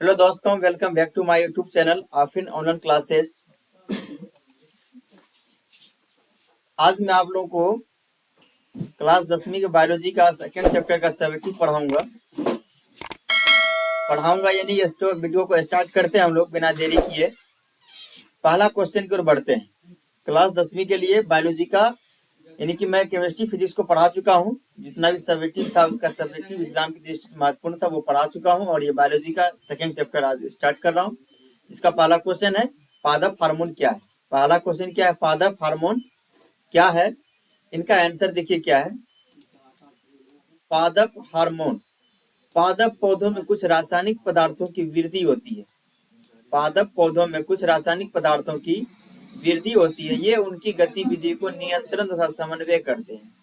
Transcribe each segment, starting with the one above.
Hello दोस्तों, welcome back to my YouTube channel आफिन online classes. आज मैं आप लोगों को क्लास 10वीं के बायोलॉजी का सेकंड चैप्टर का सब्जेक्टिव पढ़ाऊंगा यानी ये वीडियो को स्टार्ट करते हैं हम लोग बिना देरी किए। पहला क्वेश्चन की ओर बढ़ते हैं। क्लास 10वीं के लिए बायोलॉजी का यानी कि मैं केमिस्ट्री फिजिक्स को पढ़ा चुका हूँ। जितना भी सब्जेक्टिव था उसका सब्जेक्टिव एग्जाम की दृष्टि से महत्वपूर्ण था वो पढ़ा चुका हूँ, और ये बायोलॉजी का सेकंड चैप्टर आज स्टार्ट कर रहा हूँ। इसका पहला क्वेश्चन है पादप हार्मोन क्या है। पहला क्वेश्चन क्या है, पादप हार्मोन क्या है। इनका आंसर देखिए क्या है। पादप हार्मोन, पादप पौधों में कुछ रासायनिक पदार्थों की वृद्धि होती है। पादप पौधों में कुछ रासायनिक पदार्थों की वृद्धि होती है। ये उनकी गतिविधि को नियंत्रण तथा समन्वय करते हैं।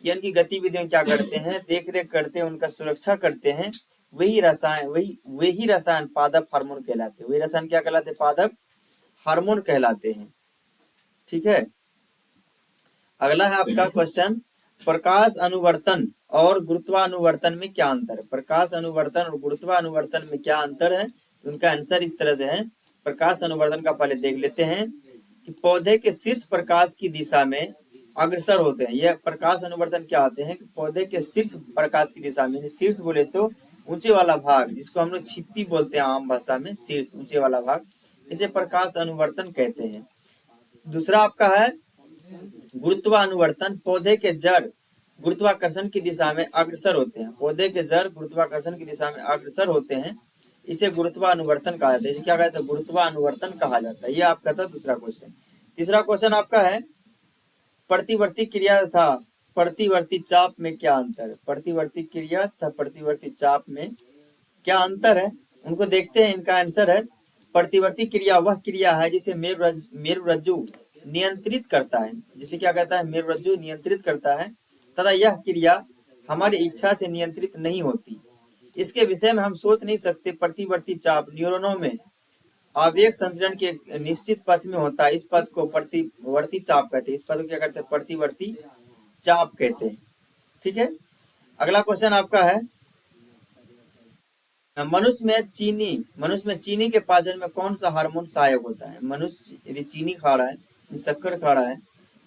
ये उनकी गतिविधियों क्या करते हैं, देख रेख करते हैं, उनका सुरक्षा करते हैं। वही रसायन पादप हार्मोन कहलाते हैं। वही रसायन क्या कहलाते हैं, पादप हार्मोन कहलाते हैं। ठीक है। अगला है आपका क्वेश्चन, प्रकाश अनुवर्तन और गुरुत्वानुवर्तन में क्या अंतर है। प्रकाश अनुवर्तन और गुरुत्वानुवर्तन में क्या अंतर है। उनका आंसर इस तरह से है। प्रकाश अनुवर्तन का पहले देख लेते हैं कि पौधे के शीर्ष प्रकाश की दिशा में अग्रसर होते हैं। यह प्रकाश अनुवर्तन क्या होते हैं कि पौधे के शीर्ष प्रकाश की दिशा में, शीर्ष बोले तो ऊंचे वाला भाग, जिसको हम लोग छिप्पी बोलते हैं आम भाषा में, शीर्ष ऊंचे वाला भाग, इसे प्रकाश अनुवर्तन कहते हैं। दूसरा आपका है गुरुत्वानुवर्तन। पौधे के जड़ गुरुत्वाकर्षण की दिशा में अग्रसर होते हैं। पौधे के जड़ गुरुत्वाकर्षण की दिशा में अग्रसर होते हैं, इसे गुरुत्वानुवर्तन कहा जाता है। इसे क्या कहते हैं, गुरुत्वानुवर्तन कहा जाता है। ये आपका था दूसरा क्वेश्चन। तीसरा क्वेश्चन आपका है प्रतिवर्ती क्रिया तथा प्रतिवर्ती चाप में क्या अंतर है। प्रतिवर्ती क्रिया तथा प्रतिवर्ती चाप में क्या अंतर है, उनको देखते हैं। इनका आंसर है प्रतिवर्ती क्रिया वह क्रिया है जिसे मेरुरज्जु नियंत्रित करता है। जिसे क्या कहता है, मेरुरज्जु नियंत्रित करता है, तथा यह क्रिया हमारी इच्छा से नियंत्रित नहीं होती। इसके विषय में हम सोच नहीं सकते। प्रतिवर्ती चाप न्यूरॉनों में आवेग संचरण के निश्चित पथ में होता है। इस पथ को प्रतिवर्ती चाप कहते हैं। इस पथ को क्या कहते हैं, प्रतिवर्ती चाप कहते हैं। ठीक है। अगला क्वेश्चन आपका है मनुष्य में चीनी के पाचन में कौन सा हार्मोन सहायक होता है। मनुष्य यदि चीनी खा रहा है, शक्कर खा रहा है,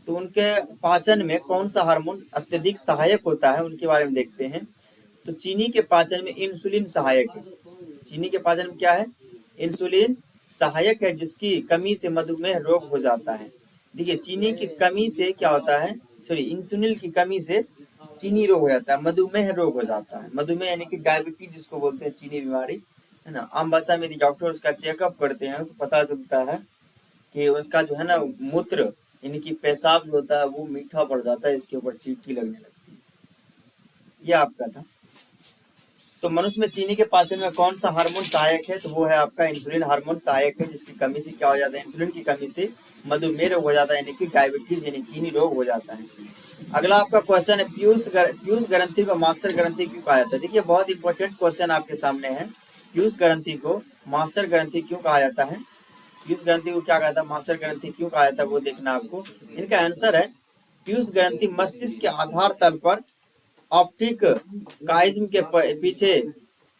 तो उनके पाचन में कौन सा हार्मोन अत्यधिक सहायक होता है, उनके बारे में देखते हैं। तो चीनी के पाचन में इंसुलिन सहायक है। चीनी के पाचन में क्या है, इंसुलिन सहायक है, जिसकी कमी से मधुमेह रोग हो जाता है। देखिए चीनी की कमी से क्या होता है, इंसुलिन की कमी से चीनी रोग हो जाता है, मधुमेह रोग हो जाता है। मधुमेह यानी कि डायबिटीज जिसको बोलते हैं, चीनी बीमारी है ना। आम भाषा में यदि डॉक्टर उसका चेकअप करते हैं तो पता चलता है कि उसका जो है ना मूत्र यानी कि पेशाब जो होता है वो मीठा पड़ जाता है, इसके ऊपर चींटी लगने लगती है। ये आपका था। तो मनुष्य में चीनी के पाचन में कौन सा हार्मोन सहायक है, तो वो है आपका इंसुलिन हार्मोन सहायक है, जिसकी कमी से क्या हो जाता है, इंसुलिन की कमी से मधुमेह रोग हो जाता है, यानी कि डायबिटीज यानी चीनी रोग हो जाता है। अगला आपका क्वेश्चन है पीयूष ग्रंथि को मास्टर ग्रंथि क्यों कहा जाता है। देखिए बहुत इंपॉर्टेंट क्वेश्चन आपके सामने है। पीयूष ग्रंथि को मास्टर ग्रंथि क्यों कहा जाता है, पीयूष ग्रंथि को क्या कहता है, मास्टर ग्रंथि क्यों कहा जाता है, वो देखना आपको। इनका आंसर है पीयूष ग्रंथि मस्तिष्क के आधार तल पर ऑप्टिक काइज्म के पीछे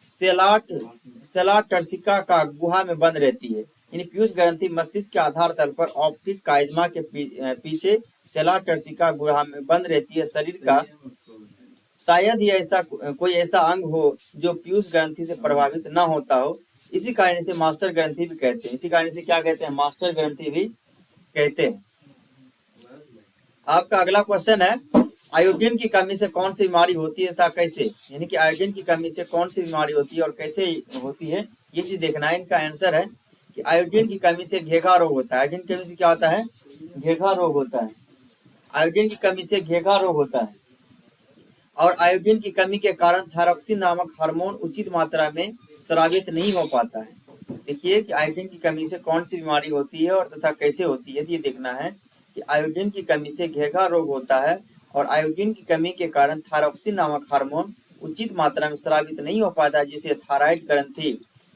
सेलाटर्सिका का गुहा में बंद रहती है। यानी पीयूष ग्रंथि मस्तिष्क के आधार तल पर ऑप्टिक काइज्मा के पीछे सेलाटर्सिका गुहा में बंद रहती है। शरीर का शायद ही ऐसा कोई ऐसा अंग हो जो पीयूष ग्रंथि से प्रभावित न होता हो। इसी कारण से मास्टर ग्रंथि भी कहते हैं। इसी कारण से क्या कहते हैं, मास्टर ग्रंथि भी कहते हैं। आपका अगला क्वेश्चन है आयोडीन की कमी से कौन सी बीमारी होती है तथा कैसे। यानी कि आयोडीन की कमी से कौन सी बीमारी होती है और कैसे होती है, ये चीज देखना है। इनका आंसर है कि आयोडीन की कमी से घेघा रोग होता है। आयोडीन की कमी से क्या होता है, घेघा रोग होता है। आयोडीन की कमी से घेघा रोग होता है। और आयोडीन की कमी के कारण थायरॉक्सिन नामक हार्मोन उचित मात्रा में स्रावित नहीं हो पाता है। देखिए कि आयोडीन की कमी से कौन सी बीमारी होती है और तथा कैसे होती है, ये देखना है कि आयोडीन की कमी से घेघा रोग होता है और आयोडीन की कमी के कारण थायरॉक्सिन नामक हार्मोन उचित मात्रा में स्रावित नहीं हो पाता, जिससे थायराइड ग्रंथि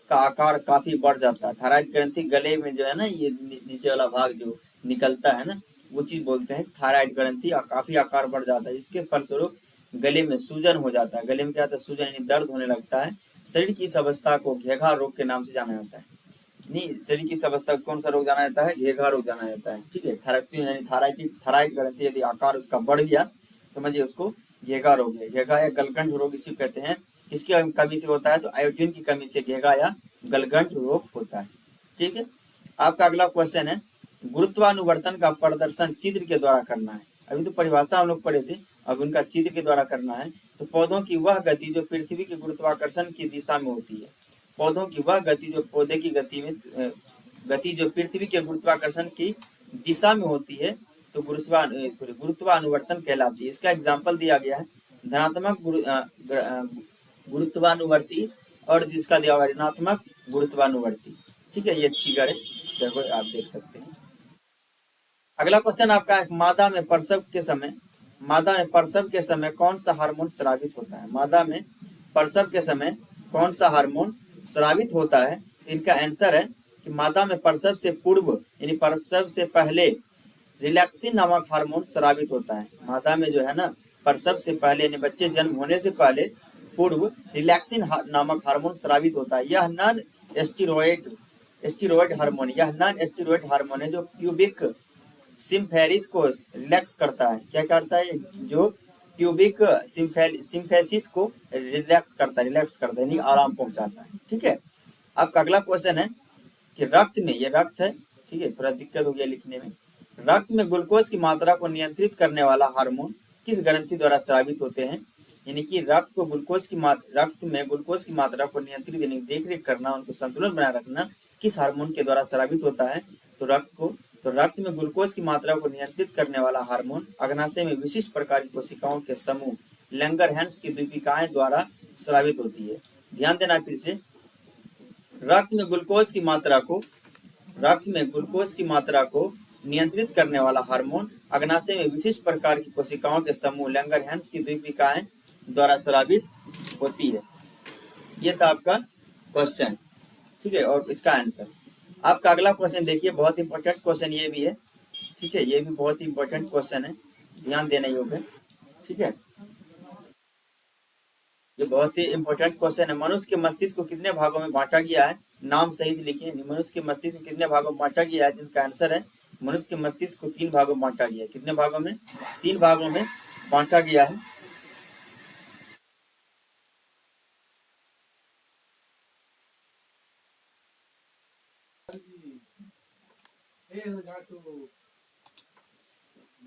का आकार काफी बढ़ जाता है। थायराइड ग्रंथि गले में जो है ना, ये नीचे वाला भाग जो निकलता है ना, वो चीज बोलते हैं थायराइड ग्रंथि, काफी आकार बढ़ जाता है। इसके फलस्वरूप गले में सूजन हो जाता है। गले में क्या होता है, सूजन यानी दर्द होने लगता है, शरीर की इस अवस्था को घेघा रोग के नाम से जाना जाता है। नहीं, शरीर की इस अवस्था को कौन सा रोग जाना जाता है? घेघा रोग जाना जाता है। ठीक है, थायरॉक्सिन यानी थायराइड ग्रंथि यदि आकार उसका बढ़ गया, समझिए उसको घेघा रोग है। घेघा या गलगंड रोग इसी कहते हैं। किसकी कमी से होता है? तो आयोडीन की कमी से घेघा या गलगंड रोग होता है। ठीक है, आपका अगला क्वेश्चन है, गुरुत्वानुवर्तन का प्रदर्शन चित्र के द्वारा करना है। अभी तो परिभाषा हम लोग पढ़े थे, अब उनका चित्र के द्वारा करना है। तो पौधों की वह गति जो पृथ्वी के गुरुत्वाकर्षण की दिशा में होती है। पौधों की वह गति जो पौधे की गति जो पृथ्वी के गुरुत्वाकर्षण की दिशा में होती है, तो गुरुत्वानुवर्तन कहलाती है। इसका एग्जाम्पल दिया गया है, धनात्मक गुरुत्वानुवर्ती और जिसका दिया हुआ ऋणात्मक गुरुत्वानुवर्ती। ठीक है, ये फिगर है, देखो आप देख सकते हैं। अगला क्वेश्चन आपका है, मादा में प्रसव के समय कौन सा हार्मोन स्रावित होता है? मादा में प्रसव के समय कौन सा हार्मोन स्रावित होता है? इनका आंसर है कि मादा में प्रसव से पूर्व यानी प्रसव से पहले रिलैक्सिन नामक हार्मोन स्रावित होता है। मादा में जो है ना, प्रसव से पहले यानी बच्चे जन्म होने से पहले पूर्व रिलैक्सिन नामक हार्मोन स्रावित होता है। यह नॉन एस्टेरॉयड हार्मोन है जो प्यूबिक सिम्फेसिस को रिलैक्स करता है। क्या करता है? जो प्यूबिक सिम्फेसिस को रिलैक्स करता है यानी आराम पहुंचाता है। ठीक है, आपका अगला क्वेश्चन है कि रक्त में, ये रक्त है, ठीक है, थोड़ा दिक्कत हो गया लिखने में, रक्त में ग्लूकोज की मात्रा को नियंत्रित करने वाला हार्मोन किस ग्रंथि द्वारा स्रावित होते हैं? यानी कि रक्त में ग्लूकोज की मात्रा को नियंत्रित यानी देख रेख करना, उनको संतुलन बनाए रखना किस हार्मोन के द्वारा स्रावित होता है? तो रक्त में ग्लूकोज की मात्रा को नियंत्रित करने वाला हार्मोन अग्नाशय में विशिष्ट प्रकार की कोशिकाओं के समूह लैंगरहैंस की द्वीपिकाएं द्वारा स्रावित होती है। ध्यान देना फिर से, रक्त में ग्लूकोज की मात्रा को नियंत्रित करने वाला हार्मोन अग्नाशय में विशिष्ट प्रकार की कोशिकाओं के समूह लैंगरहैंस की द्वीपिकाएं द्वारा स्रावित होती है। ये था आपका क्वेश्चन। ठीक है, और इसका आंसर आपका अगला क्वेश्चन देखिए, बहुत इंपॉर्टेंट क्वेश्चन ये भी है। ठीक है, ये भी बहुत ही इंपॉर्टेंट क्वेश्चन है, ध्यान देने योग्य है। ठीक है, ये बहुत ही इंपॉर्टेंट क्वेश्चन है। मनुष्य के मस्तिष्क को कितने भागों में बांटा गया है? नाम सहित लिखिए। मनुष्य के मस्तिष्क को कितने भागों में बांटा गया है? जिनका आंसर है, मनुष्य के मस्तिष्क को 3 भागों में बांटा गया है। कितने भागों में? 3 भागों में बांटा गया है।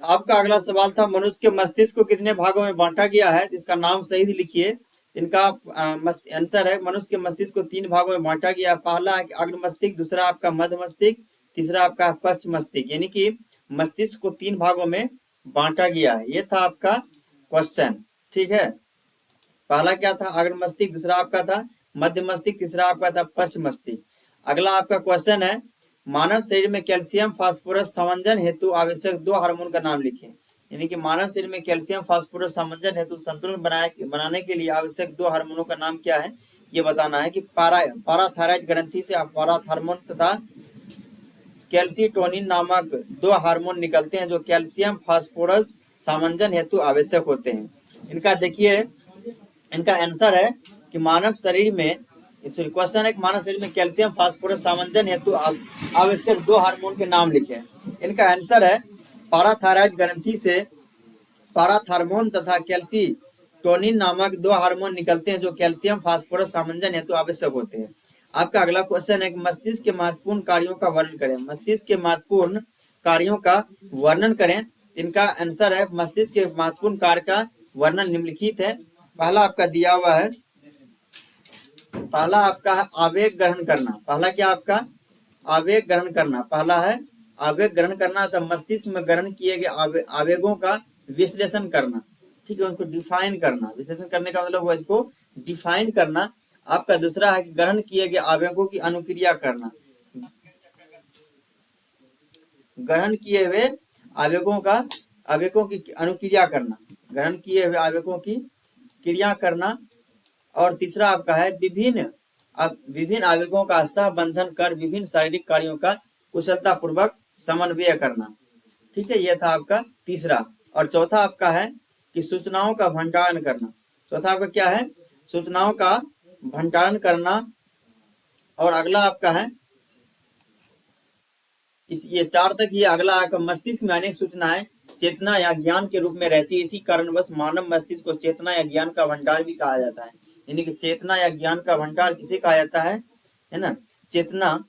आपका अगला सवाल था, मनुष्य के मस्तिष्क को कितने भागों में बांटा गया है? इसका नाम सही लिखिए। इनका आंसर है, मनुष्य के मस्तिष्क को 3 भागों में बांटा गया है। पहला है अग्र मस्तिष्क, दूसरा आपका मध्य मस्तिष्क, तीसरा आपका पश्च मस्तिष्क। यानी कि मस्तिष्क को 3 भागों में बांटा गया है। ये था आपका क्वेश्चन। ठीक है, पहला क्या था? अग्र मस्तिष्क, दूसरा आपका था मध्य मस्तिष्क, तीसरा आपका था पश्च मस्तिष्क। अगला आपका क्वेश्चन है, मानव शरीर में कैल्शियम फास्फोरस समंजन हेतु आवश्यक 2 हार्मोन का नाम लिखें। यानी कि मानव शरीर में कैल्शियम फास्फोरस समंजन हेतु संतुलन बनाने के लिए आवश्यक 2 हार्मोनों का नाम क्या है? ये बताना है कि पाराथायराइड ग्रंथि से पाराथ हार्मोन तथा कैल्सिटोनिन नामक 2 हार्मोन निकलते हैं जो कैल्शियम फास्फोरस समंजन हेतु आवश्यक होते हैं। इनका देखिए, इनका आंसर है कि मानव शरीर में, क्वेश्चन है कि मानव शरीर में कैल्शियम फास्फोरस सामंजन हेतु आवश्यक 2 हार्मोन के नाम लिखें। इनका आंसर है, पाराथायराइड ग्रंथि से पाराथ हार्मोन तथा कैल्सिटोनिन नामक 2 हार्मोन निकलते हैं जो कैल्शियम फास्फोरस सामंजन हेतु आवश्यक होते हैं। आपका अगला क्वेश्चन है कि मस्तिष्क के महत्वपूर्ण कार्यों का वर्णन करें। मस्तिष्क के महत्वपूर्ण कार्यों का वर्णन करें। इनका आंसर है, मस्तिष्क के महत्वपूर्ण कार्य का वर्णन निम्नलिखित है। पहला आपका दिया हुआ है, पहला आपका है आवेग ग्रहण करना। पहला क्या आपका? आवेग ग्रहण करना। पहला है आवेग ग्रहण करना, तो मस्तिष्क में ग्रहण किए गए आवेगों का विश्लेषण करना। ठीक है, उसको डिफाइन करना। विश्लेषण करने का मतलब हुआ इसको डिफाइन करना। आपका दूसरा है कि ग्रहण किए गए आवेगों की अनुक्रिया करना। ग्रहण किए हुए आवेगों की अनुक्रिया करना, ग्रहण किए हुए आवेगों की क्रिया करना। और तीसरा आपका है विभिन्न आवेगों का सहबंधन कर विभिन्न शारीरिक कार्यों का कुशलता पूर्वक समन्वय करना। ठीक है, यह था आपका तीसरा। और चौथा आपका है कि सूचनाओं का भंडारण करना। चौथा आपका क्या है? सूचनाओं का भंडारण करना, और अगला आपका है ये 4 तक। ये अगला आपका मस्तिष्क में अनेक सूचनाएं चेतना या ज्ञान के रूप में रहती है, इसी कारणवश मानव मस्तिष्क को चेतना या ज्ञान का भंडार भी कहा जाता है। यानी कि चेतना या ज्ञान का भंडार किसे कहा जाता है ना। चेतना,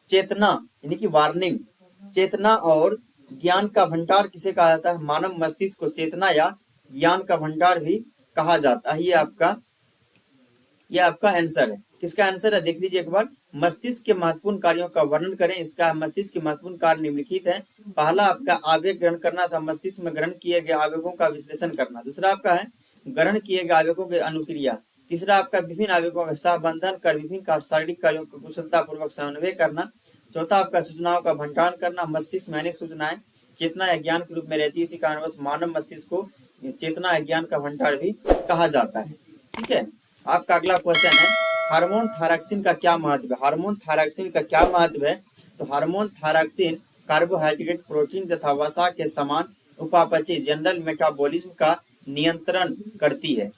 चेतना यानी कि वार्निंग, चेतना और ज्ञान का भंडार किसे कहा जाता है, मानव मस्तिष्क को चेतना या ज्ञान का भंडार भी कहा जाता है। ये आपका आंसर है। किसका आंसर है, देख लीजिए एक बार। मस्तिष्क के महत्वपूर्ण कार्यों का वर्णन करें। इसका मस्तिष्क के महत्वपूर्ण कार्य निम्नलिखित है। पहला आपका आवेग ग्रहण करना था, मस्तिष्क में ग्रहण किए गए आवेगों का विश्लेषण करना। दूसरा आपका है ग्रहण किए गए आवेगों की अनुक्रिया। तीसरा आपका विभिन्न आवेगों का सहबंधन कर विभिन्न शारीरिक कार्यों का कुशलतापूर्वक समन्वय करना। चौथा आपका सूचनाओं का भंडारण करना। मस्तिष्क में अनेक सूचनाएं चेतना या ज्ञान के रूप में रहती है, इसी कारणवश मानव मस्तिष्क को चेतना या ज्ञान का भंडार भी कहा जाता है। ठीक है। आपका अगला क्वेश्चन है हार्मोन थायरॉक्सिन का क्या महत्व है। हार्मोन थायरॉक्सिन का क्या महत्व है, तो हार्मोन थायरॉक्सिन कार्बोहाइड्रेट, प्रोटीन तथा वसा के समान उपापचय जनरल मेटाबॉलिज्म का नियंत्रण करती है।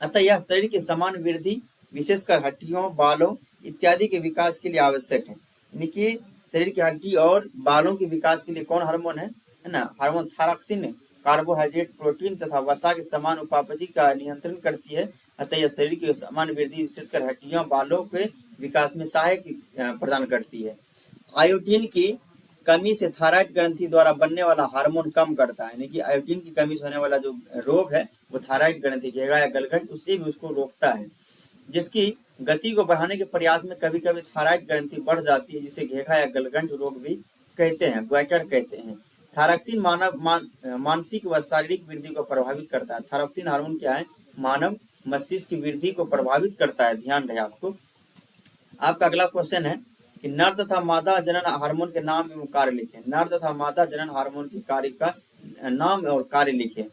अतः यह शरीर की समान वृद्धि, विशेषकर हड्डियों, बालों इत्यादि के विकास के लिए आवश्यक है। यानी कि शरीर की हड्डी और बालों के विकास के लिए कौन हार्मोन है ना, हार्मोन थायरॉक्सिन कार्बोहाइड्रेट, प्रोटीन तथा वसा के समान उपापचय का नियंत्रण करती है। अतः यह शरीर की समान वृद्धि, विशेषकर हड्डियों, बालों के विकास में सहायक प्रदान करती है। आयोडीन की कमी से थायराइड ग्रंथि द्वारा बनने वाला हार्मोन कम करता है। यानी कि आयोडीन की कमी से होने वाला जो रोग है वो थायराइड ग्रंथि, घेगा या गलघट, उससे भी उसको रोकता है। जिसकी गति को बढ़ाने के प्रयास में कभी कभी थायराइड ग्रंथि बढ़ जाती है, जिसे घेगा या गलघट रोग भी कहते हैं, ग्वाइटर कहते हैं। थायरॉक्सिन मानसिक व शारीरिक वृद्धि को प्रभावित करता है। थायरॉक्सिन हार्मोन क्या है, मानव मस्तिष्क की वृद्धि को प्रभावित करता है, ध्यान रहे आपको। आपका अगला क्वेश्चन है कि नर तथा मादा जनन हार्मोन के नाम एवं कार्य लिखें। नर तथा मादा जनन हार्मोन के कार्य का नाम और कार्य लिखें।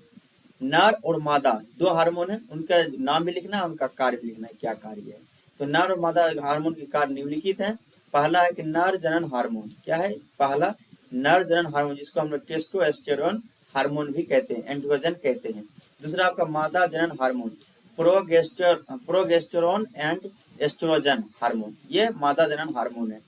नर और मादा दो हार्मोन है, उनका नाम भी लिखना है, उनका कार्य भी लिखना है, क्या कार्य है। तो नर और मादा हार्मोन के कार्य निम्नलिखित है। पहला है कि नर जनन हार्मोन, क्या है, पहला नर जनन हार्मोन, जिसको हम लोग टेस्टोस्टेरोन हार्मोन भी कहते हैं, एंड्रोजन कहते हैं। दूसरा आपका मादा जनन हार्मोन, प्रोगेस्टेरोन एंड एस्ट्रोजन हार्मोन, ये मादा जनन हार्मोन है।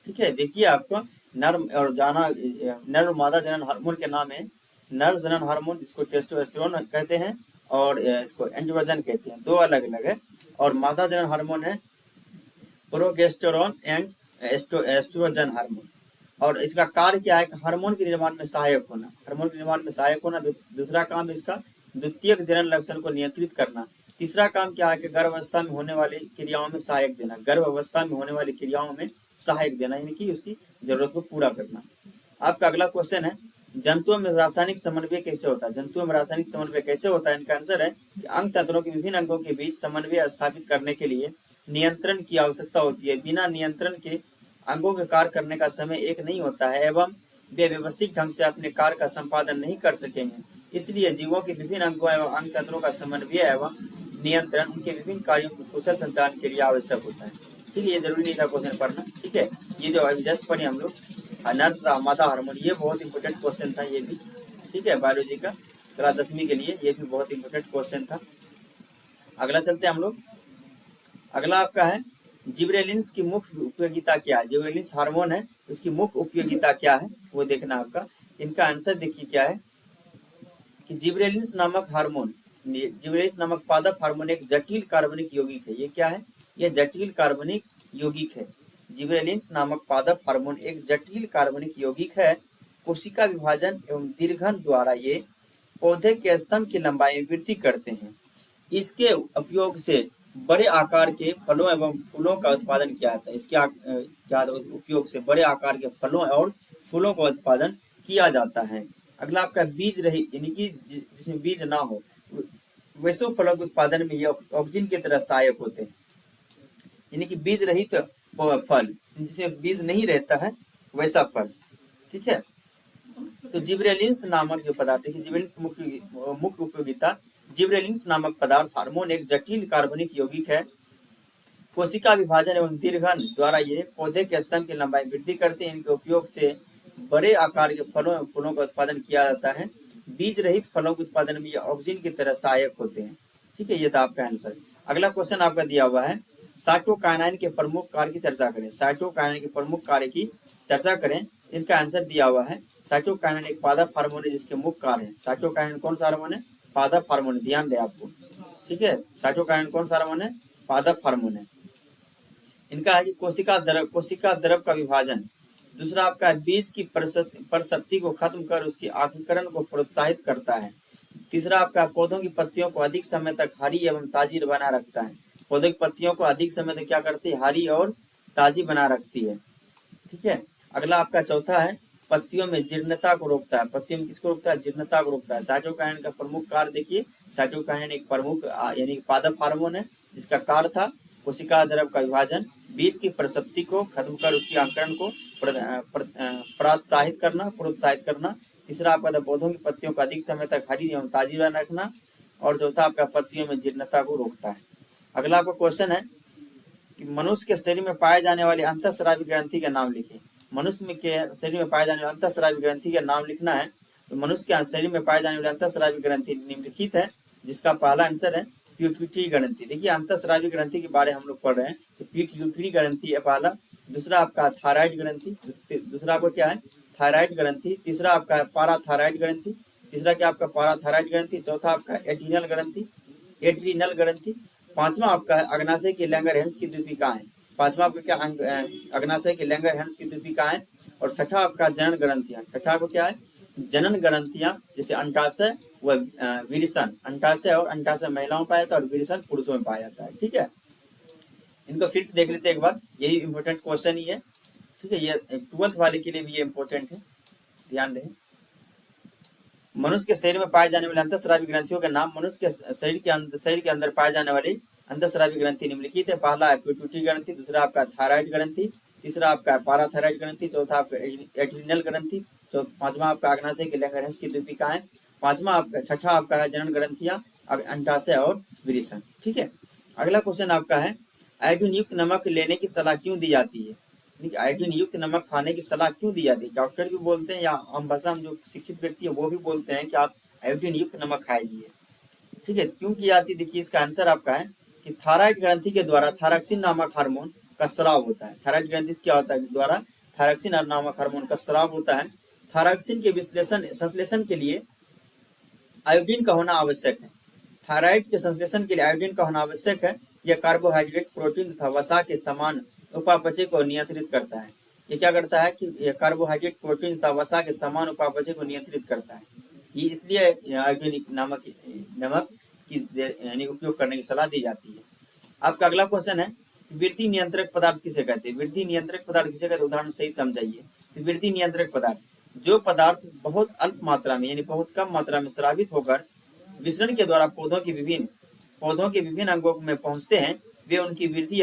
ठीक है। देखिए आपको नर और मादा जनन हार्मोन के नाम है नर जनन हार्मोन, जिसको टेस्टोस्टेरोन कहते हैं, और इसको एंड्रोजन कहते हैं, दो अलग अलग है। और मादा जनन हार्मोन है प्रोगेस्टेरोन एंड एस्ट्रोजन हार्मोन। और इसका कार्य क्या है, हार्मोन के निर्माण में सहायक होना, हार्मोन के निर्माण में सहायक होना। दूसरा काम इसका द्वितीयक जनन लक्षण को नियंत्रित करना। तीसरा काम क्या है कि गर्भावस्था में होने वाली क्रियाओं में सहायक देना, गर्भावस्था में होने वाली क्रियाओं में सहायक देना, यानी कि उसकी जरूरत को पूरा करना। आपका अगला क्वेश्चन है जंतुओं में रासायनिक समन्वय कैसे होता है। जंतुओं में रासायनिक समन्वय कैसे होता है, इनका आंसर है कि अंग तंत्रों के विभिन्न अंगों के बीच समन्वय स्थापित करने के लिए नियंत्रण की आवश्यकता होती है। बिना नियंत्रण के अंगों के कार्य करने का समय एक नहीं होता है, एवं वे व्यवस्थित ढंग से अपने कार्य का संपादन नहीं कर सकेंगे। इसलिए जीवों के विभिन्न अंगों एवं अंग तंत्रों का समन्वय एवं नियंत्रण उनके विभिन्न कार्यों के कुशल संचालन के लिए आवश्यक होता है। ठीक है, ये जरूरी नहीं था क्वेश्चन पढ़ना। ठीक है, ये जो अभी जस्ट पढ़े हम लोग नर तथा मादा हार्मोन, ये बहुत इंपॉर्टेंट क्वेश्चन था ये भी। ठीक है, बायोलॉजी का क्लास 10वीं के लिए ये भी बहुत इंपॉर्टेंट क्वेश्चन था। अगला चलते हैं हम लोग। अगला आपका है जिबरेलिन्स की मुख्य उपयोगिता क्या है। जिबरेलिन्स हार्मोन है, उसकी मुख्य उपयोगिता क्या है वो देखना आपका। इनका आंसर देखिए क्या है कि जिबरेलिन्स नामक हार्मोन, जिबरेलिन्स नामक पादप हार्मोन एक जटिल कार्बनिक यौगिक है। ये क्या है, ये जटिल कार्बनिक यौगिक है। जिबरेलिन्स नामक पादप हार्मोन एक जटिल कार्बनिक यौगिक है। कोशिका विभाजन एवं दीर्घन द्वारा ये पौधे के स्तंभ की लंबाई में वृद्धि करते हैं। इसके उपयोग से बड़े आकार के फलों एवं फूलों का उत्पादन किया जाता है। इसके उपयोग से बड़े आकार के फलों और फूलों का उत्पादन किया जाता है। अगला आपका बीज रहित, यानी कि जिसमें बीज ना हो, वैसे फलों के उत्पादन में ये ऑक्सीजन की तरह सहायक होते हैं। यानी कि बीज रहित फल, जिसमें बीज नहीं रहता है वैसा फल। ठीक है। तो जिबरेलिन्स नामक जो पदार्थ है, जिबरेलिन्स की मुख्य उपयोगिता, जिबरेलिन्स नामक पदार्थ हार्मोन एक जटिल कार्बनिक यौगिक है। कोशिका विभाजन एवं दीर्घन द्वारा ये पौधे के स्तंभ की लंबाई वृद्धि करते हैं। इनके उपयोग से बड़े आकार के फलों एवं फूलों का उत्पादन किया जाता है। बीज रहित फलों के उत्पादन में ये ऑक्सीजन की तरह सहायक होते हैं। ठीक है, ये था आपका आंसर। अगला क्वेश्चन आपका दिया हुआ है, साइटोकाइनेन के प्रमुख कार्य की चर्चा करें। साइटोकाइनेन के प्रमुख कार्य की चर्चा करें। इनका आंसर दिया हुआ है, साइटोकाइनेन एक पादप हार्मोन है जिसके मुख्य कार्य है। साइटोकाइनेन कौन सा हार्मोन है? पादप हार्मोन, ध्यान दें आपको, ठीक है। साइटोकाइनेन कौन सा हार्मोन है? पादप हार्मोन है। इनका है कि कोशिका द्रव का विभाजन। दूसरा आपका बीज की परिशक्ति को खत्म कर उसकी आंकुरण को प्रोत्साहित करता है। तीसरा आपका पौधों की पत्तियों को अधिक समय तक हरी एवं ताजी बना रखता है। पौधों की पत्तियों को अधिक समय तक क्या करती है? हरी और ताजी बना रखती है, ठीक है। अगला आपका चौथा है, पत्तियों में जीर्णता को रोकता है। पत्तियों में किसको रोकता है? जीर्णता को रोकता है। साइटोकाइनेन का प्रमुख कार्य देखिए, साइटोकाइनेन एक प्रमुख यानी पादप हार्मोन है जिसका कार्य था कोशिका द्रव का विभाजन, बीज की परिशक्ति को खत्म कर उसकी आंकरण को प्रोत्साहित करना। तीसरा आपका पौधों की पत्तियों को अधिक समय तक हरी एवं ताजी बनाए रखना। और चौथा आपका पत्तियों में जीर्णता को रोकता है। अगला आपका क्वेश्चन है कि मनुष्य के शरीर में पाए जाने वाली अंतःस्रावी ग्रंथि के नाम लिखें। मनुष्य के शरीर में पाए जाने वाली अंतःस्रावी ग्रंथि के नाम लिखना है। तो मनुष्य के शरीर में पाए जाने वाली अंतःस्रावी ग्रंथि निम्नलिखित है, जिसका पहला आंसर है पिट्यूटरी ग्रंथि। देखिए अंतःस्रावी ग्रंथि के बारे में हम लोग पढ़ रहे हैं, तो पिट्यूटरी ग्रंथि है पहला। दूसरा आपका थायराइड ग्रंथि, दूसरा आपका क्या है? थायराइड ग्रंथि। तीसरा आपका है पाराथायराइड ग्रंथि। तीसरा क्या आपका? पाराथायराइड ग्रंथि। चौथा आपका एड्रीनल ग्रंथि, एड्रीनल ग्रंथि। पांचवा आपका है अग्नाशय की लैंगरहैंस की द्वीपिकाएं। पांचवा आपका क्या? अग्नाशय की लैंगरहैंस की द्वीपिकाएं। और छठा आपका जनन ग्रंथियां। छठा आपको क्या है? जनन ग्रंथियां, जैसे अंडाशय व विरसन। अंडाशय और अंडाशय महिलाओं में पाया जाता है और विरसन पुरुषों में पाया जाता है, ठीक है। इनको फिर से देख लेते हैं एक बार, यही इंपॉर्टेंट क्वेश्चन ही है, ठीक है। ये 12th वाले के लिए भी ये इंपॉर्टेंट है, ध्यान दें। मनुष्य के शरीर में पाए जाने वाले अंतःस्रावी ग्रंथियों के नाम। मनुष्य के शरीर के अंदर पाए जाने वाली अंतःस्रावी ग्रंथि निम्नलिखित है। पहला है पिट्यूटरी ग्रंथि, दूसरा आपका थायराइड ग्रंथि, तीसरा आपका पाराथायराइड ग्रंथि, चौथा आपका एड्रीनल ग्रंथि, पांचवा आपका अग्नाशय की लैंगरहैंस की द्वीपिकाएं, पांचवा आपका छठा आपका है जनन ग्रंथियां, अंडाशय और विरसन, ठीक है। अगला क्वेश्चन आपका है, आयोडीन युक्त नमक लेने की सलाह क्यों दी जाती है? आयोडीन युक्त नमक खाने की सलाह क्यों दी जाती है? डॉक्टर भी बोलते हैं या आम भाषा में जो शिक्षित व्यक्ति है वो भी बोलते हैं कि आप आयोडीन युक्त नमक खाइए, ठीक है। क्यों की जाती है? देखिए इसका आंसर आपका है कि थायराइड ग्रंथि के द्वारा थायरॉक्सिन नामक हार्मोन का स्राव होता है। थायराइड ग्रंथि क्या होता है? द्वारा थायरॉक्सिन नामक हार्मोन का स्राव होता है। थायरॉक्सिन के संश्लेषण के लिए आयोडीन का होना आवश्यक है। थायराइड के संश्लेषण के लिए आयोडीन का होना आवश्यक है। यह कार्बोहाइड्रेट, प्रोटीन तथा वसा के समान उपापचय को नियंत्रित करता है। ये क्या करता है कि यह कार्बोहाइड्रेट, प्रोटीन तथा वसा के समान उपापचय को नियंत्रित करता है। ये इसलिए आयोडीन नमक की यानी उपयोग करने की सलाह दी जाती है। आपका अगला क्वेश्चन है, वृद्धि नियंत्रक पदार्थ किसे कहते हैं? वृद्धि नियंत्रक पदार्थ किसे कहते हैं? उदाहरण सही समझाइए। वृद्धि नियंत्रक पदार्थ, जो पदार्थ बहुत अल्प मात्रा में यानी बहुत कम मात्रा में स्रावित होकर विसरण के द्वारा पौधों के विभिन्न अंगों में पहुंचते हैं, वे उनकी वृद्धि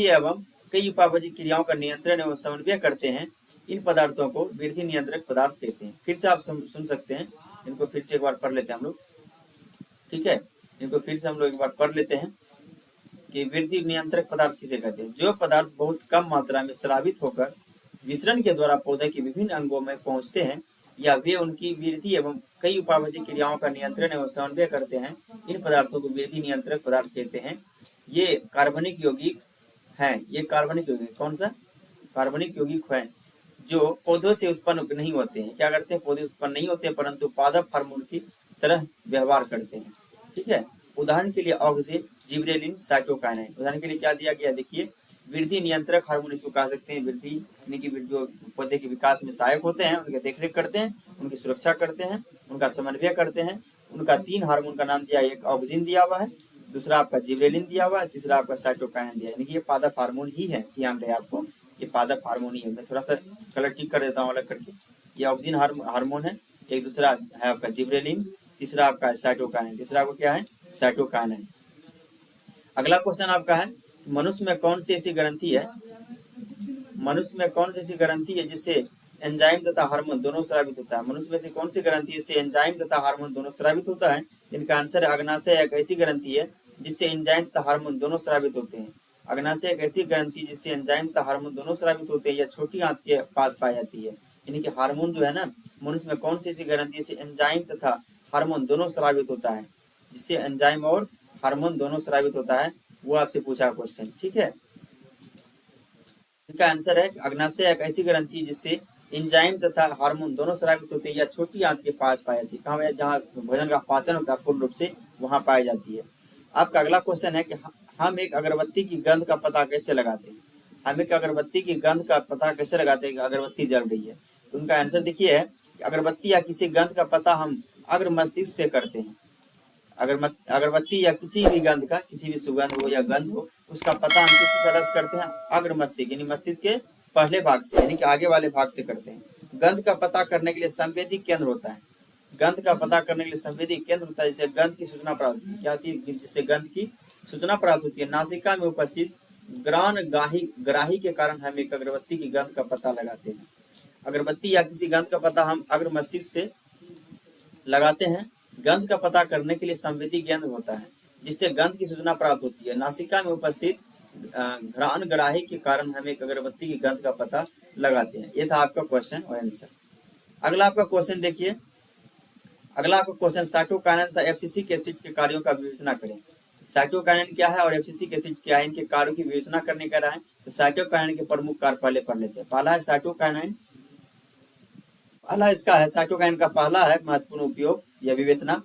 एवं कई उपापचय क्रियाओं का नियंत्रण एवं समन्वय करते हैं। इन पदार्थों को वृद्धि नियंत्रक पदार्थ कहते हैं। फिर से आप सुन सकते हैं, इनको फिर से एक बार पढ़ लेते हैं हम लोग, ठीक है। इनको फिर से हम लोग एक बार पढ़ लेते हैं कि वृद्धि नियंत्रक पदार्थ किसे कहते हैं? जो पदार्थ बहुत कम मात्रा में स्रावित होकर विसरण के द्वारा पौधे के विभिन्न अंगों में पहुंचते हैं या वे उनकी वृद्धि एवं कई उपापचय क्रियाओं का नियंत्रण एवं समन्वय करते हैं, इन पदार्थों को वृद्धि नियंत्रक पदार्थ कहते हैं। ये कार्बनिक यौगिक हैं। ये कार्बनिक यौगिक कौन सा? कार्बनिक यौगिक है जो पौधों से उत्पन्न नहीं होते हैं। क्या करते हैं? पौधे उत्पन्न नहीं होते परंतु पादप हार्मोन की तरह व्यवहार करते हैं, ठीक है। उदाहरण के लिए ऑक्सिन, जिबरेलिन, साइटोकाइनेन। उदाहरण के लिए क्या दिया गया? देखिए वृद्धि नियंत्रक हार्मोन इसको कह सकते हैं। वृद्धि यानी कि जो पौधे के विकास में सहायक होते हैं, उनकी देखरेख करते हैं, उनकी सुरक्षा करते हैं, उनका समन्वय करते हैं। उनका 3 हार्मोन का नाम दिया, एक ऑक्सिन दिया हुआ है, दूसरा आपका जिबरेलिन दिया हुआ है, तीसरा आपका साइटोकाइनेन दिया है। यानी कि ये पादप हार्मोन ही है, ध्यान रहे आपको, ये पादप हार्मोन ही है। मैं थोड़ा सा कलर ठीक कर देता हूँ अलग करके। ये ऑक्सिन हार्मोन है, एक दूसरा है आपका जिबरेलिन, तीसरा आपका साइटोकाइनेन, तीसरा आपको क्या है? साइटोकाइनेन। अगला क्वेश्चन आपका है, मनुष्य में कौन सी ऐसी ग्रंथि है जिससे एंजाइम तथा हार्मोन दोनों स्रावित होता है? मनुष्य में से कौन सी ग्रंथि जिससे एंजाइम तथा हार्मोन दोनों स्रावित होता है? इनका आंसर है अग्नाशय एक ऐसी ग्रंथि है जिससे एंजाइम तथा हार्मोन दोनों स्रावित होते हैं। अग्नाशय एक ऐसी ग्रंथि जिससे एंजाइम तथा हार्मोन दोनों स्रावित होते हैं, या छोटी आंत के पास पाई जाती है। यानी कि हार्मोन जो है ना, मनुष्य में कौन सी ऐसी ग्रंथि जिससे एंजाइम तथा हार्मोन दोनों स्रावित होता है, जिससे एंजाइम और हार्मोन दोनों स्रावित होता है, वो आपसे पूछा क्वेश्चन, ठीक है। इसका आंसर है अग्नाशय एक ऐसी ग्रंथि जिससे एंजाइम तथा हार्मोन दोनों स्रावित होते हैं या छोटी आंत के पास पाई जाती है। कहाँ? जहाँ भोजन का पाचन होता है पूर्ण रूप से, वहां पाई जाती है। आपका अगला क्वेश्चन है कि हम एक अगरबत्ती की गंध का पता कैसे लगाते हैं? हम एक अगरबत्ती की गंध का पता कैसे लगाते हैं कि अगरबत्ती जल रही है? तो उनका आंसर देखिए है कि अगरबत्ती या किसी गंध का पता हम अग्र मस्तिष्क से करते हैं। अगरबत्ती या किसी भी गंध का, किसी भी सुगंध हो या गंध हो, उसका पता हम किसकी सहायता से करते हैं? अग्र मस्तिष्क यानी मस्तिष्क के पहले भाग से, यानी कि आगे वाले भाग से करते हैं। गंध का पता करने के लिए संवेदी केंद्र होता है। गंध का पता करने के लिए संवेदी केंद्र होता है, जिससे गंध की सूचना प्राप्त होती है। क्या होती है? जिससे गंध की सूचना प्राप्त होती है। नासिका में उपस्थित ग्रान ग्राही के कारण हम एक अगरबत्ती की गंध का पता लगाते हैं। अगरबत्ती या किसी गंध का पता हम अग्र मस्तिष्क से लगाते हैं। गंध का पता करने के लिए संवेदी केंद्र होता है, जिससे गंध की सूचना प्राप्त होती है। नासिका में उपस्थित घ्राण ग्राही के कारण हम एक अगरबत्ती की गंध का पता लगाते हैं। ये था आपका क्वेश्चन और आंसर। अगला आपका क्वेश्चन देखिए, अगला आपका क्वेश्चन साइटोकाइनेन तथा एफसीसी एसिड के कार्यों का विवेचना करें। साइटोकाइनेन क्या है और एफसीसी एसिड क्या है, इनके कार्यों की विवेचना करने का रहा है। तो साइटोकाइनेन के प्रमुख कार्य पहले पढ़ लेते हैं। पहला है साइटोकाइनेन, पहला इसका है साइटोकाइनेन का पहला है महत्वपूर्ण उपयोग या विवेचना,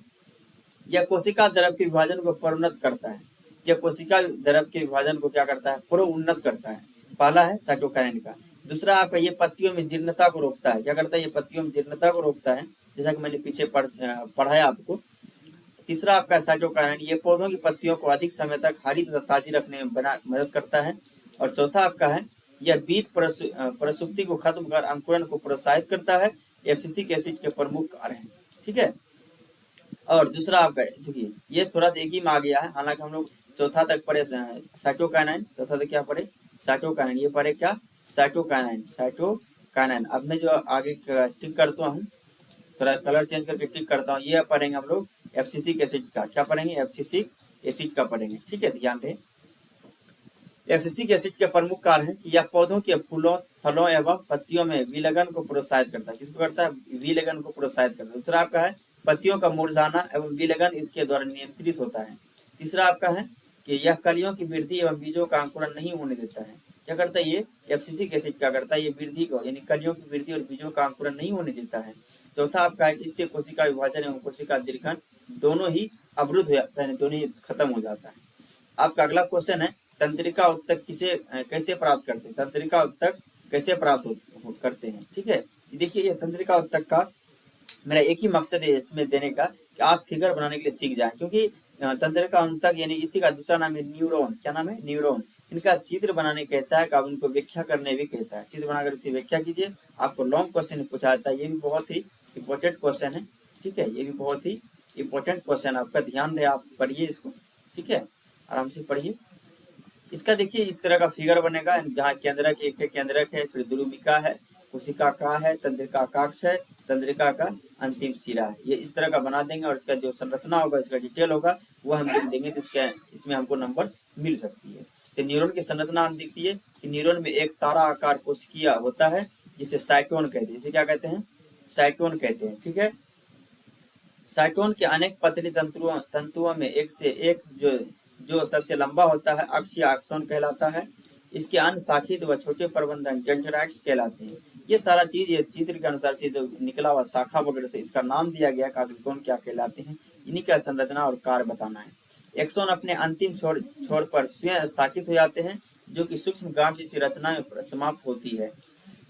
यह कोशिका द्रव के विभाजन को प्रोन्नत करता है। यह कोशिका द्रव के विभाजन को क्या करता है? प्रोन्नत करता है। पहला है साइटोकाइनेन का। दूसरा आपका ये पत्तियों में जीर्णता को रोकता है। क्या करता है? ये पत्तियों में जीर्णता को रोकता है, जैसा कि मैंने पीछे पढ़ाया आपको। तीसरा आपका साइटोकाइनेन ये पौधों की पत्तियों को अधिक समय तक हरी तथा ताजी रखने में मदद करता है। और चौथा आपका है यह बीज प्रसुप्ति को खत्म कर अंकुरण को प्रोत्साहित करता है। एफसीसी एसिड के प्रमुख कार्य हैं, ठीक है। और दूसरा आपका देखिए ये थोड़ा सा एक ही में आ गया है, हालांकि हम लोग चौथा तक पढ़े साइटोकाइनेन, चौथा तक क्या पढ़े? साइटोकाइनेन। ये पढ़े क्या? साइटोकाइनेन, साइटोकाइनेन। अब मैं जो आगे टिक करता हूँ, थोड़ा कलर चेंज करके टिक करता हूँ, ये पढ़ेंगे हम लोग एफसीसी एसिड का। क्या पढ़ेंगे? एफसीसी एसिड का पढ़ेंगे, ठीक है। ध्यान दें, एफसीसी एसिड के प्रमुख कार्य है कि यह पौधों के फूलों, फलों एवं पत्तियों में विलयन को प्रोत्साहित करता है। किसको करता है? विलयन को प्रोत्साहित करता है। दूसरा आपका है पत्तियों का मुरझाना एवं विलयन इसके द्वारा नियंत्रित होता है। तीसरा आपका है कि यह कलियों की वृद्धि एवं बीजों का अंकुरण नहीं होने देता है। क्या करता है? ये एफसीसी एसिड क्या करता है? ये वृद्धि को, यानी कलियों की वृद्धि और बीजों का अंकुरण नहीं होने देता है। चौथा आपका है कि इससे कोशिका विभाजन एवं कोशिका दीर्घन दोनों ही अवरुद्ध हो जाता है, दोनों ही खत्म हो जाता है। आपका अगला क्वेश्चन है तंत्रिका उत्तक कैसे प्राप्त करते हैं? तंत्रिका उत्तक कैसे प्राप्त करते हैं, ठीक है। देखिए ये तंत्रिका उत्तक का मेरा एक ही मकसद है इसमें देने का कि आप फिगर बनाने के लिए सीख जाएं, क्योंकि तंत्रिका उत्तक यानी इसी का दूसरा नाम है न्यूरॉन। क्या नाम है? न्यूरॉन। इनका चित्र बनाने कहता है कि आप उनको व्याख्या करने भी कहता है। चित्र बनाकर उसकी व्याख्या कीजिए। आपको लॉन्ग क्वेश्चन पूछा जाता है, ये भी बहुत ही इंपॉर्टेंट क्वेश्चन है, ठीक है। ये भी बहुत ही इंपॉर्टेंट क्वेश्चन, आपका ध्यान रहे, आप पढ़िए इसको, ठीक है, आराम से पढ़िए। इसका देखिए इस तरह का फिगर बनेगा, जहाँ केंद्रक एक है, केंद्रक है, फिर ध्रुविका है, कोशिका का है, तंत्रिका काक्ष है, तंत्रिका का अंतिम सिरा है। ये इस तरह का बना देंगे और इसका जो संरचना होगा, इसका डिटेल होगा, वो हम लिख देंगे, तो इसमें हमको नंबर मिल सकती है। तो न्यूरॉन की संरचना हम दिखती है कि न्यूरॉन में एक तारा आकार कोशिकीय होता है, जिसे साइटोन कहते हैं। इसे क्या कहते हैं? साइटोन कहते हैं, ठीक है। साइटोन के अनेक पतली तंतुओं में एक से एक जो सबसे लंबा होता है अक्षीय आक्सोन कहलाता है। इसके अन्य शाखित व छोटे प्रबंधन डेंड्राइट्स कहलाते हैं। ये सारा चीज ये चित्र के अनुसार से जो निकला हुआ शाखा वगैरह से इसका नाम दिया गया कौन क्या कहलाते हैं, इन्हीं का संरचना और कार्य बताना है। एक्सोन अपने अंतिम छोर पर स्वयं स्थापित हो जाते हैं, जो कि सूक्ष्म गांठ जैसी रचना में समाप्त होती है,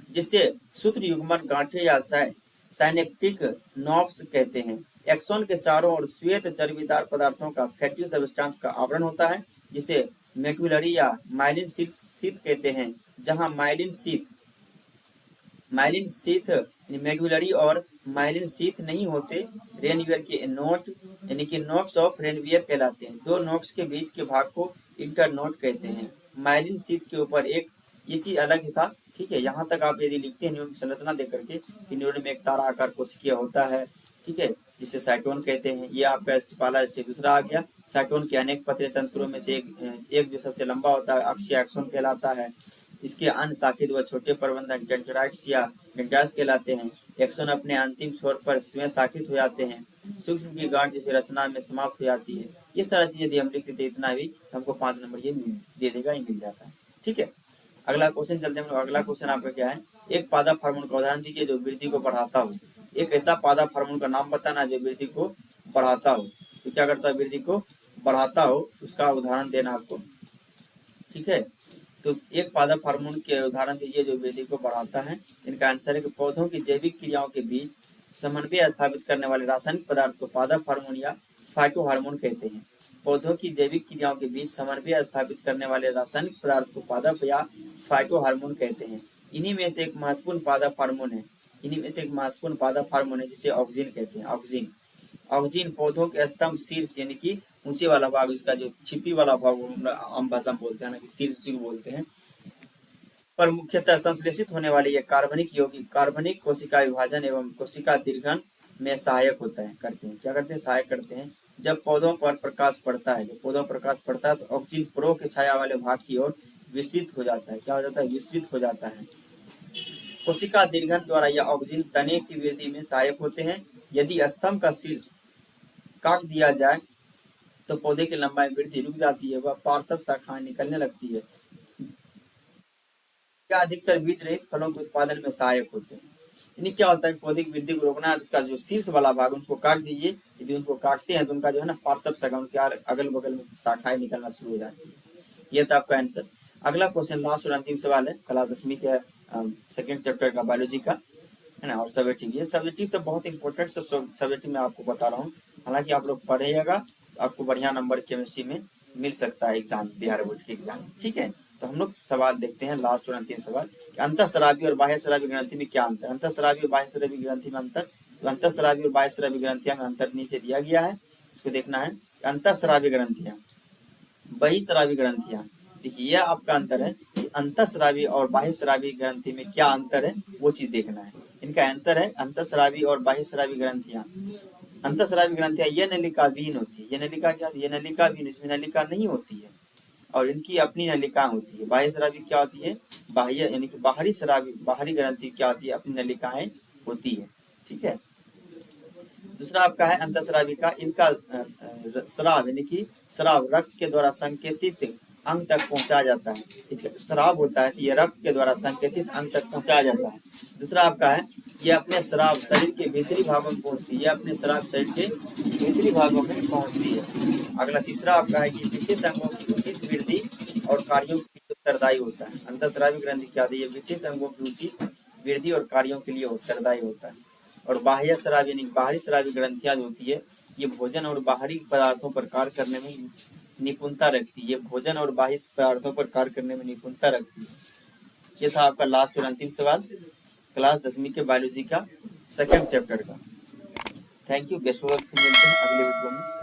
जिससे सूत्र युग्मन गांठे या साइनेप्टिक नॉब्स कहते हैं। एक्सोन के चारों ओर श्वेत चर्बीदार पदार्थों का फैटी सबस्टेंस का आवरण होता है, जिसे मेडुलरी या माइलिन शीथ कहते हैं। जहां माइलिन शीथ मेडुलरी और माइलिन शीथ नहीं होते, रेनवियर के नोट यानी कि नोक्स ऑफ रेनवियर कहलाते हैं। दो नोक्स के बीच के भाग को इंटरनोट कहते हैं। माइलिन शीथ के ऊपर एक ये चीज अलग ही था, ठीक है। यहाँ तक आप यदि लिखते हैं न्यूरॉन की संरचना देख करके कि न्यूरॉन में एक तारा आकार कोशिकीय होता है, ठीक है, जिसे साइटोन कहते हैं। ये आपका पहला स्टेप। दूसरा आ गया साइटोन के अनेक पतले तंत्रों में से एक जो सबसे लंबा होता है अक्षीय एक्सोन कहलाता है। इसके अन्य शाखित व छोटे प्रबंधक डेंड्राइट्स या डेंड्राइट्स कहलाते हैं। एक्सोन अपने अंतिम छोर पर स्वयं शाखित हो जाते हैं। सूक्ष्म की गांठ जिसे रचना में समाप्त हो जाती है। ये सारा चीज यदि हम लिख देते इतना भी हमको 5 नंबर ये दे देगा, ये मिल जाता है। ठीक है, अगला क्वेश्चन चलते हैं। अगला क्वेश्चन आपका क्या है, एक पादप हार्मोन का उदाहरण दीजिए जो वृद्धि को बढ़ाता हो। एक ऐसा पादप हार्मोन का नाम बताना जो वृद्धि को बढ़ाता हो। तो क्या करता है, वृद्धि को बढ़ाता हो, उसका उदाहरण देना आपको। ठीक है, तो एक पादप हार्मोन के उदाहरण दीजिए जो वृद्धि को बढ़ाता है। इनका आंसर है कि पौधों की जैविक क्रियाओं के बीच समन्वय स्थापित करने वाले रासायनिक पदार्थ को पादप हार्मोन या फाइटो हार्मोन कहते हैं। पौधों की जैविक क्रियाओं के बीच समन्वय स्थापित करने वाले रासायनिक पदार्थ को पादप या फाइटो हार्मोन कहते हैं। इन्हीं में से एक महत्वपूर्ण पादप हार्मोन है, इन्हीं में से एक महत्वपूर्ण पादप हार्मोन है जिसे ऑक्सिन कहते हैं। ऑक्सिन, ऑक्सिन पौधों के स्तंभ शीर्ष यानी कि ऊंचे वाला भाग, इसका जो छिपी वाला भाग आम भाषा में बोलते हैं ना कि शीर्ष उसी को बोलते हैं, पर मुख्यतः संश्लेषित होने वाली यह कार्बनिक यौगिक कार्बनिक कोशिका विभाजन एवं कोशिका दीर्घन में सहायक होता है, करते हैं। क्या करते हैं, सहायक करते हैं। जब पौधों पर प्रकाश पड़ता है, जब पौधों पर प्रकाश पड़ता है तो ऑक्सिन प्रो के छाया वाले भाग की ओर विस्तृत हो जाता है। क्या हो जाता है, विस्तृत हो जाता है। कोशिका दीर्घन द्वारा यह ऑक्सिन तने की वृद्धि में सहायक होते हैं। यदि स्तंभ का शीर्ष काट दिया जाए तो पौधे की लंबाई वृद्धि रुक जाती है, वह पार्श्व शाखाएं निकलने लगती है। क्या अधिकतर बीज रहित फलों के उत्पादन में सहायक होते हैं। यानी क्या होता है, पौधे की वृद्धि को रोकना है तो उसका जो शीर्ष वाला भाग उनको काट दीजिए। यदि उनको काटते हैं तो उनका जो है ना पार्श्व शाखा, उनके अगल बगल में शाखाएं निकलना शुरू हो जाती है। ये था आपका आंसर। अगला क्वेश्चन लास्ट और अंतिम सवाल है क्लास 10वीं के सेकेंड चैप्टर का बायोलॉजी का, है ना। और सब्जेक्टिव, ये सब्जेक्टिव सब बहुत इंपॉर्टेंट सब सब्जेक्टिव मैं आपको बता रहा हूँ। हालांकि आप लोग पढ़िएगा तो आपको बढ़िया नंबर केमिस्ट्री में मिल सकता है एग्जाम, बिहार बोर्ड के एग्जाम। ठीक है, तो हम लोग सवाल देखते हैं लास्ट और अंतिम सवाल। अंतःस्रावी और बाह्य स्रावी ग्रंथि में क्या अंतर, अंतःस्रावी और बाह्य स्रावी ग्रंथि में अंतर। तो अंतःस्रावी और बाह्य स्रावी ग्रंथियां में अंतर नीचे दिया गया है, इसको देखना है। अंतःस्रावी ग्रंथियां, बहिस्रावी ग्रंथियां, देखिए यह आपका अंतर है कि अंतःस्रावी और बाह्यस्रावी ग्रंथि में क्या अंतर है, वो चीज देखना है। इनका आंसर है अंतःस्रावी और बाह्यस्रावी ग्रंथियां। अंतःस्रावी ग्रंथियां ये नलिका विहीन होती है। ये नलिका क्या, ये नलिका विहीन, इसमें नलिका नहीं होती है और इनकी अपनी नलिका होती है। बाह्यस्रावी क्या होती है, बाह्य यानी कि बाहरी स्रावी, बाहरी ग्रंथि क्या होती है, अपनी नलिकाएं होती है। ठीक है, दूसरा आपका है अंतःस्रावी का, इनका स्राव यानी कि स्राव रक्त के द्वारा संकेतित अंग तक पहुंचाया जाता है। इसका स्राव होता है ये रक्त के द्वारा संकेतित अंग तक पहुंचाया जाता है। दूसरा आपका है ये अपने स्राव शरीर के भीतरी भागों में पहुंचती है, ये अपने स्राव शरीर के भीतरी भागों में पहुंचती है। अगला तीसरा आपका है कि विशेष अंगों की उचित वृद्धि और कार्यों के लिए उत्तरदायी होता है। अंतःस्रावी ग्रंथि क्या है, ये विशेष अंगों की उचित वृद्धि और कार्यों के लिए उत्तरदायी होता है। और बाह्य स्रावी यानी बाहरी स्रावी ग्रंथियां जो होती है ये भोजन और बाहरी पदार्थों पर कार्य करने में निपुणता रखती है, ये भोजन और बाह्य पदार्थों पर कार्य करने में निपुणता रखती है। ये था आपका लास्ट और अंतिम सवाल क्लास 10वीं के बायोलॉजी का सेकंड चैप्टर का। Thank you, best of luck, मिलते हैं अगले वीडियो में।